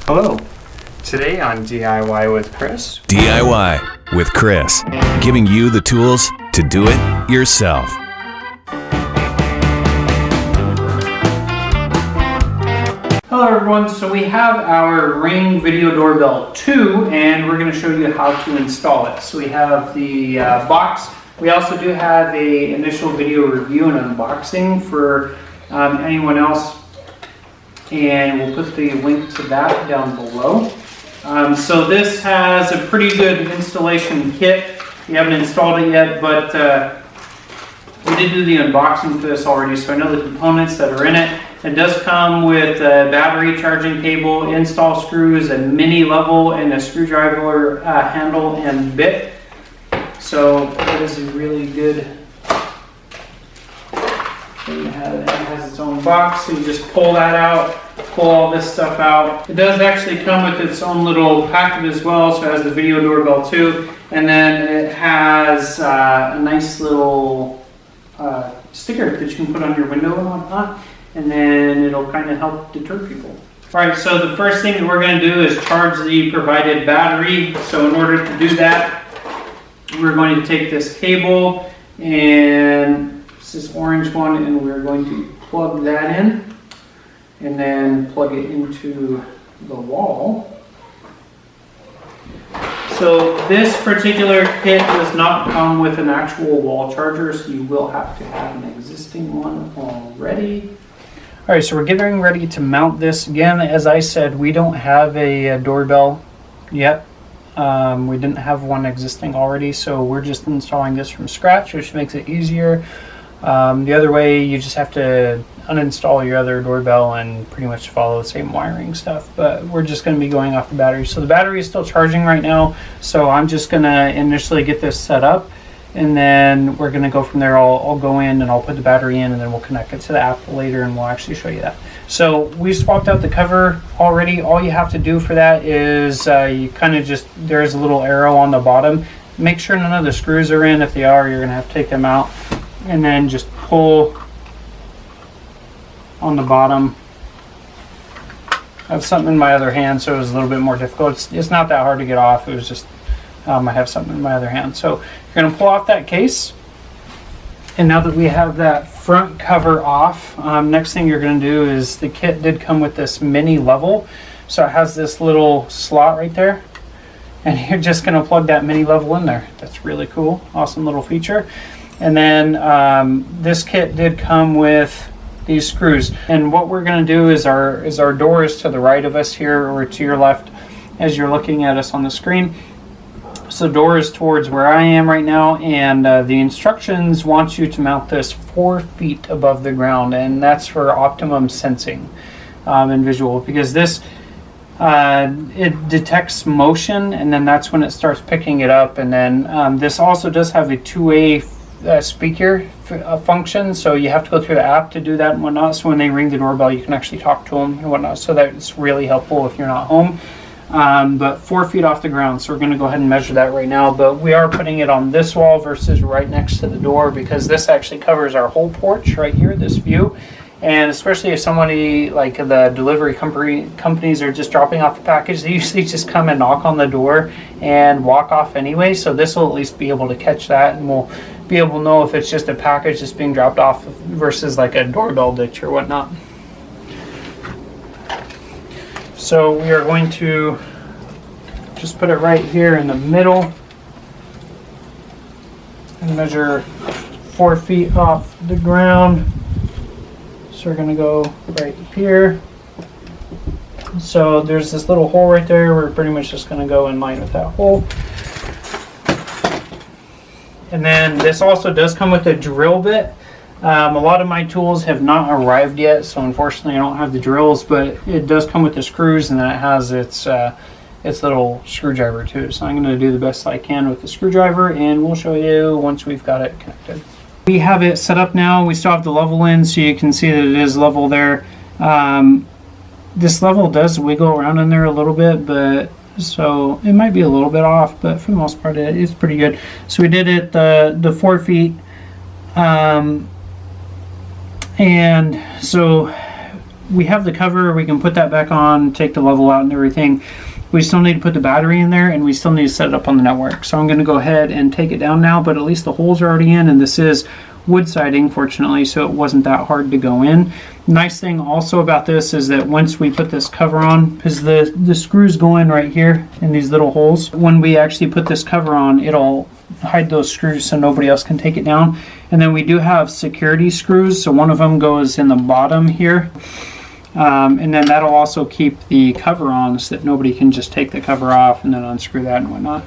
Hello. Today on DIY with Chris. DIY with Chris, giving you the tools to do it yourself. Hello everyone, so we have our Ring Video Doorbell 2 and we're going to show you how to install it. So we have the box. We also do have a initial video review and unboxing for anyone else, and we'll put the link to that down below. So this has a pretty good installation kit. We haven't installed it yet, but we did do the unboxing for this already, so I know the components that are in it. It does come with a battery charging cable, install screws, a mini level, and a screwdriver handle and bit. So it is a really good thing to have. It has its own box, so you just pull that out, pull all this stuff out. It does actually come with its own little packet as well, so it has the Video Doorbell 2, and then it has a nice little sticker that you can put on your window and whatnot, and then it'll kind of help deter people. All right, so the first thing that we're going to do is charge the provided battery. So in order to do that, we're going to take this cable, and this is orange one, and we're going to plug that in, and then plug it into the wall. So this particular kit does not come with an actual wall charger, so you will have to have an existing one already. All right, so we're getting ready to mount this. Again, as I said, we don't have a doorbell yet. We didn't have one existing already, so we're just installing this from scratch, which makes it easier. The other way, you just have to uninstall your other doorbell and pretty much follow the same wiring stuff, but we're just going to be going off the battery. So the battery is still charging right now, so I'm just going to initially get this set up, and then we're going to go from there. I'll go in and I'll put the battery in, and then we'll connect it to the app later, and we'll actually show you that. So we swapped out the cover already. All you have to do for that is you kind of just, there's a little arrow on the bottom. Make sure none of the screws are in. If they are, you're going to have to take them out, and then just pull on the bottom. I have something in my other hand, so it was a little bit more difficult. It's not that hard to get off. It was just I have something in my other hand. So you're going to pull off that case, and now that we have that front cover off, next thing you're going to do is, the kit did come with this mini level, so it has this little slot right there, and you're just going to plug that mini level in there. That's really cool, awesome little feature. And then this kit did come with these screws, and what we're going to do is our door is to the right of us here, or to your left as you're looking at us on the screen. So the door is towards where I am right now, and the instructions want you to mount this 4 feet above the ground, and that's for optimum sensing and visual, because this it detects motion, and then that's when it starts picking it up. And then this also does have a two-way speaker function, so you have to go through the app to do that and whatnot. So when they ring the doorbell, you can actually talk to them and whatnot, so that's really helpful if you're not home. But 4 feet off the ground, so we're going to go ahead and measure that right now. But we are putting it on this wall versus right next to the door, because this actually covers our whole porch right here, this view. And especially if somebody, like the delivery companies are just dropping off a package, they usually just come and knock on the door and walk off anyway. So this will at least be able to catch that, and we'll be able to know if it's just a package that's being dropped off versus like a doorbell ditch or whatnot. So we are going to just put it right here in the middle and measure 4 feet off the ground. So we're going to go right here. So there's this little hole right there. We're pretty much just going to go in line with that hole. And then this also does come with a drill bit. A lot of my tools have not arrived yet, so unfortunately I don't have the drills, but it does come with the screws, and then it has its little screwdriver too. So I'm going to do the best I can with the screwdriver, and we'll show you once we've got it connected. We have it set up now. We still have the level in, so you can see that it is level there. This level does wiggle around in there a little bit, but so it might be a little bit off, but for the most part it's pretty good. So we did it the 4 feet. And so we have the cover, we can put that back on, take the level out and everything. We still need to put the battery in there, and we still need to set it up on the network. So I'm going to go ahead and take it down now, but at least the holes are already in, and this is wood siding, fortunately, so it wasn't that hard to go in. Nice thing also about this is that once we put this cover on, because the screws go in right here in these little holes, when we actually put this cover on, it'll hide those screws so nobody else can take it down. And then we do have security screws, so one of them goes in the bottom here. And then that'll also keep the cover on so that nobody can just take the cover off and then unscrew that and whatnot.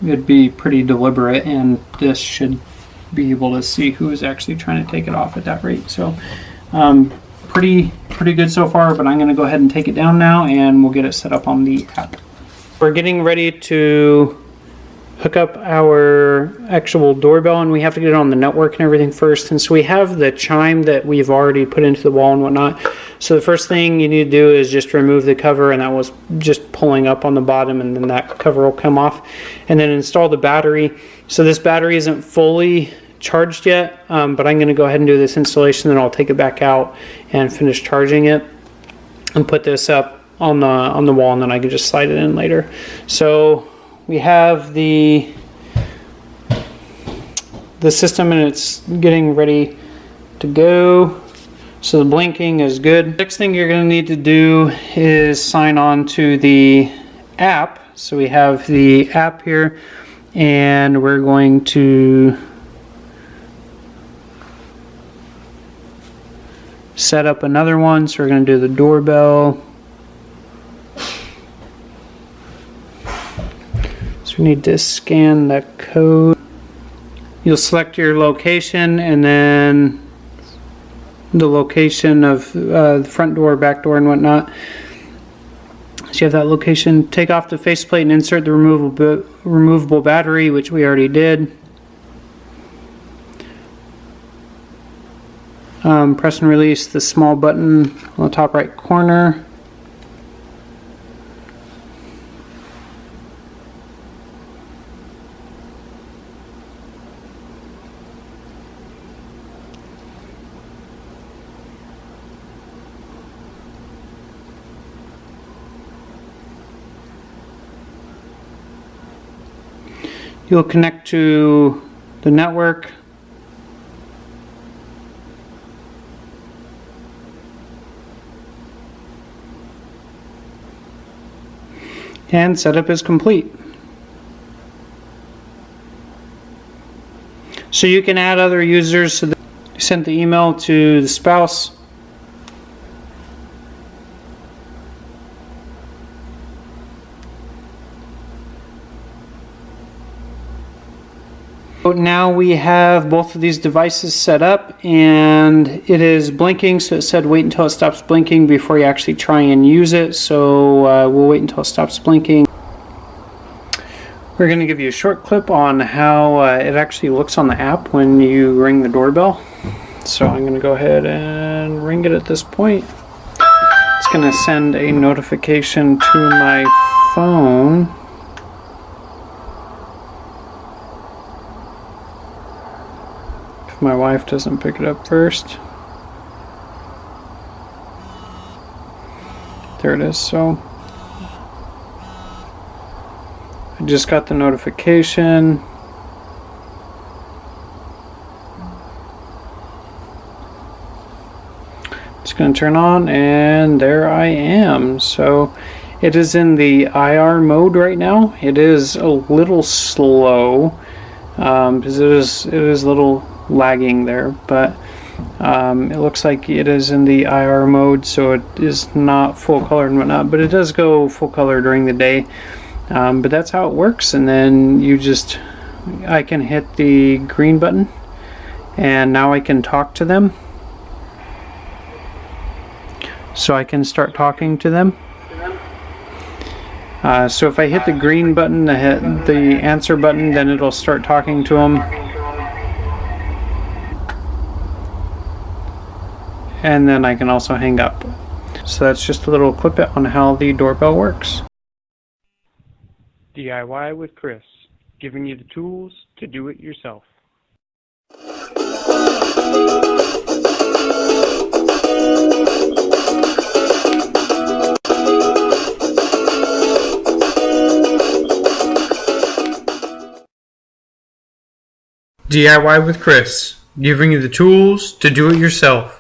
It'd be pretty deliberate, and this should be able to see who is actually trying to take it off at that rate. So pretty good so far, but I'm going to go ahead and take it down now, and we'll get it set up on the app. We're getting ready to hook up our actual doorbell, and we have to get it on the network and everything first. And so we have the chime that we've already put into the wall and whatnot. So the first thing you need to do is just remove the cover, and that was just pulling up on the bottom, and then that cover will come off. And then install the battery. So this battery isn't fully charged yet, but I'm going to go ahead and do this installation, then I'll take it back out and finish charging it and put this up on the wall, and then I can just slide it in later. So we have the system, and it's getting ready to go. So the blinking is good. Next thing you're going to need to do is sign on to the app. So we have the app here, and we're going to set up another one. So we're going to do the doorbell. We need to scan the code. You'll select your location, and then the location of the front door, back door, and whatnot. So you have that location. Take off the faceplate and insert the removable battery, which we already did. Press and release the small button on the top right corner. You'll connect to the network. And setup is complete. So you can add other users. So that you sent the email to the spouse. Now we have both of these devices set up, and it is blinking, so it said wait until it stops blinking before you actually try and use it. So we'll wait until it stops blinking. We're going to give you a short clip on how it actually looks on the app when you ring the doorbell. So I'm going to go ahead and ring it at this point. It's going to send a notification to my phone. My wife doesn't pick it up first. There it is. So I just got the notification. It's going to turn on, and there I am. So it is in the IR mode right now. It is a little slow because it is a little lagging there, but it looks like it is in the IR mode, so it is not full color and whatnot, but it does go full color during the day. But that's how it works. And then I can hit the green button, and now I can talk to them. So I can start talking to them. So if I hit the green button, the answer button, then it'll start talking to them. And then I can also hang up. So that's just a little clip on how the doorbell works. DIY with Chris, giving you the tools to do it yourself. DIY with Chris, giving you the tools to do it yourself.